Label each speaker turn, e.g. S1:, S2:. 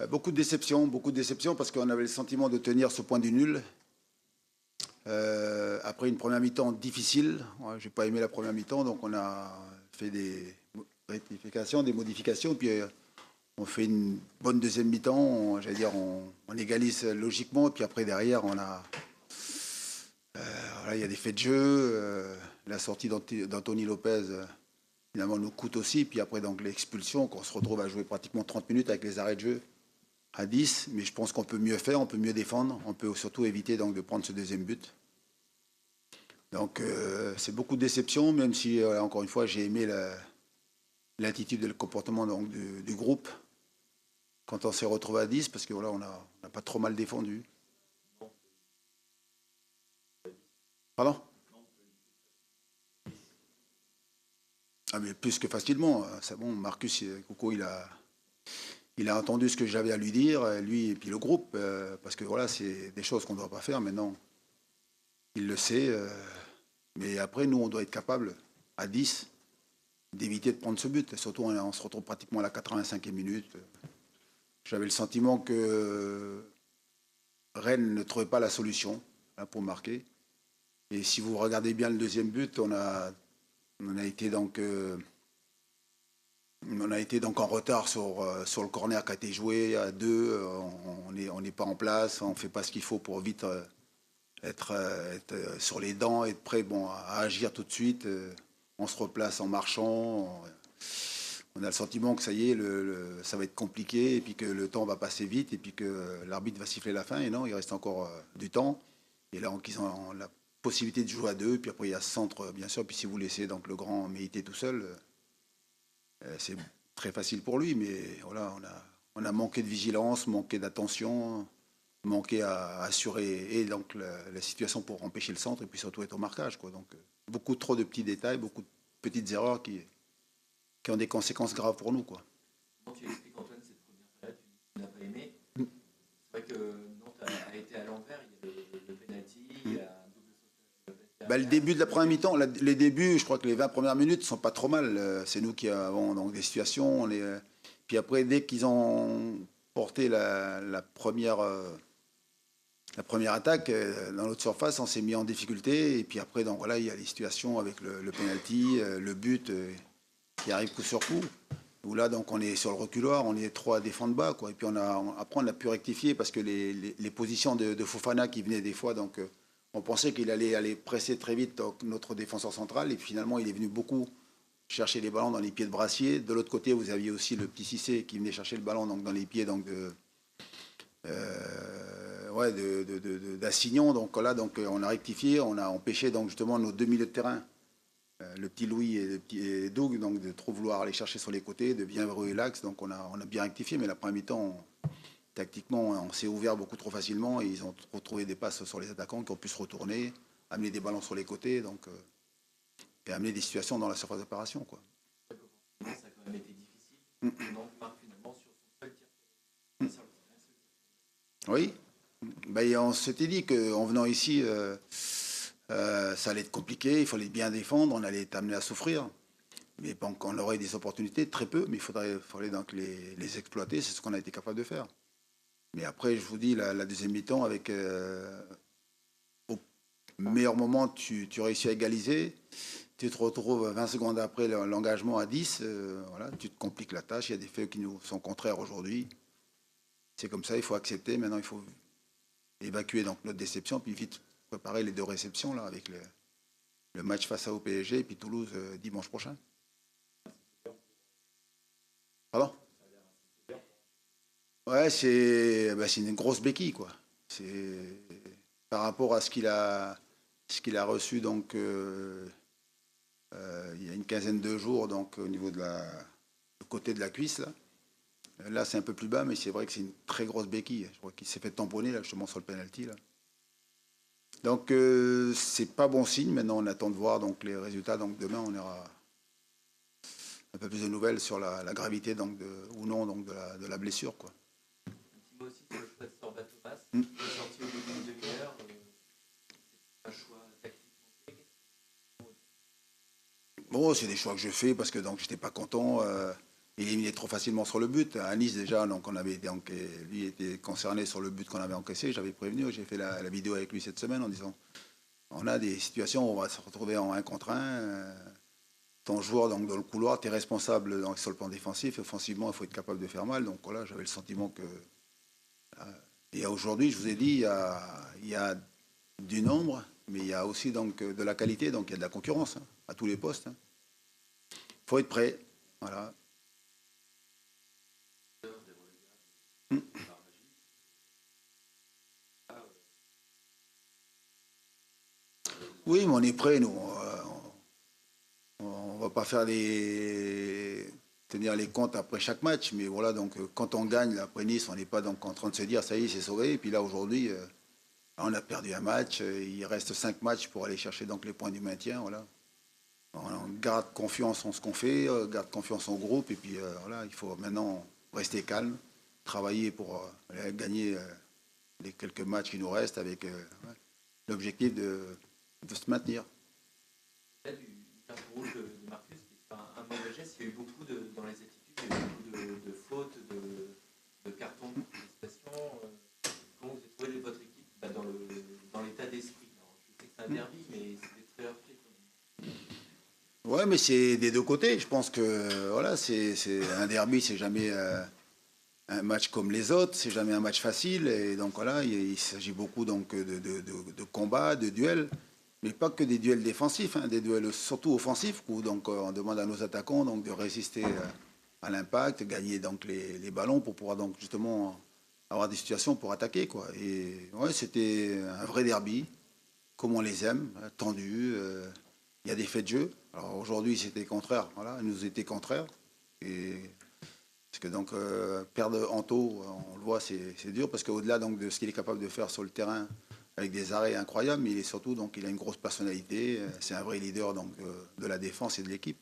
S1: Beaucoup de déceptions parce qu'on avait le sentiment de tenir ce point du nul. Après une première mi-temps difficile, ouais, j'ai pas aimé la première mi-temps, donc on a fait des rectifications, des modifications, puis on fait une bonne deuxième mi-temps, j'allais dire on égalise logiquement, puis après derrière voilà, il y a des faits de jeu, la sortie d'Anthony Lopez finalement nous coûte aussi, puis après donc l'expulsion, qu'on se retrouve à jouer pratiquement 30 minutes avec les arrêts de jeu à 10, mais je pense qu'on peut mieux faire, on peut mieux défendre, on peut surtout éviter donc de prendre ce deuxième but. Donc c'est beaucoup de déception, même si encore une fois j'ai aimé l'attitude et le comportement donc, du groupe quand on s'est retrouvé à 10, parce que voilà, on n'a pas trop mal défendu. Pardon? Ah mais plus que facilement, c'est bon, Marcus Coco il a entendu ce que j'avais à lui dire, lui et puis le groupe, parce que voilà, c'est des choses qu'on ne doit pas faire maintenant. Il le sait, mais après nous on doit être capable à 10 d'éviter de prendre ce but. Surtout on se retrouve pratiquement à la 85e minute. J'avais le sentiment que Rennes ne trouvait pas la solution là, pour marquer. Et si vous regardez bien le deuxième but, on a été donc en retard sur le corner qui a été joué à deux. On n'est pas en place, on ne fait pas ce qu'il faut pour vite être sur les dents, être prêt bon, à agir tout de suite. On se replace en marchant. On a le sentiment que ça y est, ça va être compliqué et puis que le temps va passer vite et puis que l'arbitre va siffler la fin. Et non, il reste encore du temps. Et là, ils ont la possibilité de jouer à deux. Puis après, il y a ce centre, bien sûr. Puis si vous laissez donc le grand Méité tout seul, c'est très facile pour lui. Mais voilà, on a manqué de vigilance, manqué d'attention, manqué à assurer et donc la situation pour empêcher le centre et puis surtout être au marquage. Quoi. Donc beaucoup trop de petits détails, beaucoup de petites erreurs qui ont des conséquences graves pour nous. Quoi.
S2: Comment tu expliques, Antoine, cette première période? Tu n'as pas aimé. C'est vrai que Nantes a été à l'envers. Il y a le penalty, il y a un double sauvetage
S1: Bah, le
S2: derrière.
S1: début de la première mi-temps, les débuts, je crois que les 20 premières minutes sont pas trop mal. C'est nous qui avons donc des situations. Puis après, dès qu'ils ont porté la première attaque dans notre surface, on s'est mis en difficulté. Et puis après, donc voilà, il y a les situations avec le penalty, le but qui arrive coup sur coup. Où là, donc, on est sur le reculoir, on est trop à défendre bas, quoi. Et puis après, on a pu rectifier parce que les positions de Fofana qui venaient des fois, donc, on pensait qu'il allait aller presser très vite donc, notre défenseur central. Et finalement, il est venu beaucoup chercher les ballons dans les pieds de Brassier. De l'autre côté, vous aviez aussi le petit Cissé qui venait chercher le ballon donc, dans les pieds donc, ouais, d'Assignon. Donc là, donc, on a rectifié, on a empêché donc, justement nos deux milieux de terrain le petit Louis et Doug, donc de trop vouloir aller chercher sur les côtés, de bien verrouiller l'axe. Donc on a bien rectifié, mais la première mi-temps, tactiquement, on s'est ouvert beaucoup trop facilement et ils ont retrouvé des passes sur les attaquants qui ont pu se retourner, amener des ballons sur les côtés, donc, et amener des situations dans la surface d'opération. Quoi.
S2: Ça a quand même été difficile. Nantes marque finalement sur son seul tir.
S1: Oui, ben, on s'était dit qu'en venant ici, ça allait être compliqué, il fallait bien défendre, on allait être amené à souffrir. Mais bon, on aurait des opportunités, très peu, mais il fallait donc les exploiter, c'est ce qu'on a été capable de faire. Mais après, je vous dis, la deuxième mi-temps, avec au meilleur moment, tu réussis à égaliser. Tu te retrouves 20 secondes après l'engagement à 10. Voilà, tu te compliques la tâche. Il y a des faits qui nous sont contraires aujourd'hui. C'est comme ça, il faut accepter. Maintenant, il faut évacuer donc notre déception, puis vite préparer les deux réceptions là, avec le match face à au PSG et puis Toulouse dimanche prochain. Pardon? Ouais, c'est une grosse béquille, quoi. C'est par rapport à ce qu'il a reçu donc il y a une quinzaine de jours donc au niveau du côté de la cuisse là. Là c'est un peu plus bas, mais c'est vrai que c'est une très grosse béquille. Je crois qu'il s'est fait tamponner là justement sur le penalty là. Donc c'est pas bon signe. Maintenant on attend de voir donc les résultats. Donc demain on aura un peu plus de nouvelles sur la gravité donc ou non donc de la blessure quoi.
S2: Un petit mot aussi sur le choix de Sorba Thomas.
S1: Mm.
S2: Il est sorti au bout d'une demi-heure. Un choix tactique.
S1: Bon, c'est des choix que je fais parce que donc j'étais pas content. éliminé trop facilement sur le but. À Nice déjà, donc on avait donc, lui était concerné sur le but qu'on avait encaissé. J'avais prévenu, j'ai fait la vidéo avec lui cette semaine en disant on a des situations où on va se retrouver en 1 contre 1. Ton joueur donc, dans le couloir, tu es responsable donc, sur le plan défensif. Offensivement, il faut être capable de faire mal. Donc voilà, j'avais le sentiment que. Et aujourd'hui, je vous ai dit, il y a du nombre, mais il y a aussi donc, de la qualité. Donc il y a de la concurrence à tous les postes. Il faut être prêt. Voilà. Oui, mais on est prêt, nous. On va pas faire tenir les comptes après chaque match, mais voilà, donc quand on gagne, là, après Nice, on n'est pas donc en train de se dire ça y est, c'est sauvé. Et puis là, aujourd'hui, on a perdu un match, il reste 5 matchs pour aller chercher donc les points du maintien. Voilà. On garde confiance en ce qu'on fait, garde confiance en groupe, et puis voilà, il faut maintenant rester calme, travailler pour gagner les quelques matchs qui nous restent avec ouais, l'objectif de se maintenir.
S2: Là, du carton rouge de Marcus, qui est pas un mauvais geste, il y a eu beaucoup dans les attitudes, il y a eu beaucoup de fautes, de cartons, d'hésitations. Comment vous avez trouvé votre équipe dans l'état d'esprit? Alors, je sais que c'est un derby, mais c'était très heurté quand même.
S1: Ouais, mais c'est des deux côtés. Je pense que voilà, c'est un derby, c'est jamais un match comme les autres, c'est jamais un match facile. Et donc voilà, il s'agit beaucoup donc de combats, de duels, mais pas que des duels défensifs, des duels surtout offensifs où donc on demande à nos attaquants donc de résister à l'impact, gagner donc les ballons pour pouvoir donc justement avoir des situations pour attaquer quoi. Et ouais, c'était un vrai derby, comme on les aime, tendu. Il y a des faits de jeu. Alors aujourd'hui, c'était contraire. Voilà, il nous était contraire. Et parce que donc perdre Anto, on le voit, c'est dur parce qu'au-delà donc de ce qu'il est capable de faire sur le terrain avec des arrêts incroyables, mais il est surtout donc il a une grosse personnalité. C'est un vrai leader donc de la défense et de l'équipe.